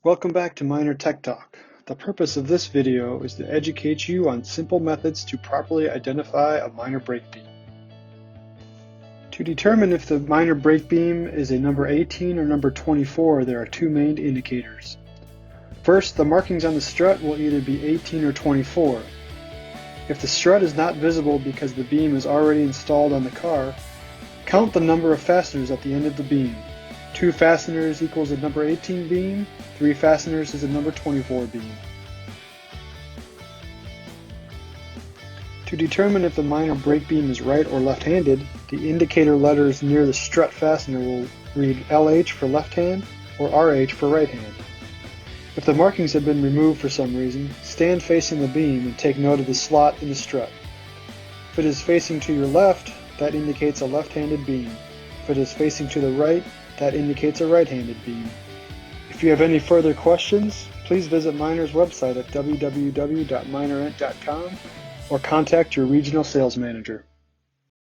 Welcome back to Miner Tech Talk. The purpose of this video is to educate you on simple methods to properly identify a miner brake beam. To determine if the miner brake beam is a number 18 or number 24, there are two main indicators. First, the markings on the strut will either be 18 or 24. If the strut is not visible because the beam is already installed on the car, count the number of fasteners at the end of the beam. 2 fasteners equals a number 18 beam, 3 fasteners is a number 24 beam. To determine if the miner brake beam is right or left-handed, the indicator letters near the strut fastener will read LH for left hand or RH for right hand. If the markings have been removed for some reason, stand facing the beam and take note of the slot in the strut. If it is facing to your left, that indicates a left-handed beam. If it is facing to the right, that indicates a right-handed beam. If you have any further questions, please visit Miner's website at www.minerent.com or contact your regional sales manager.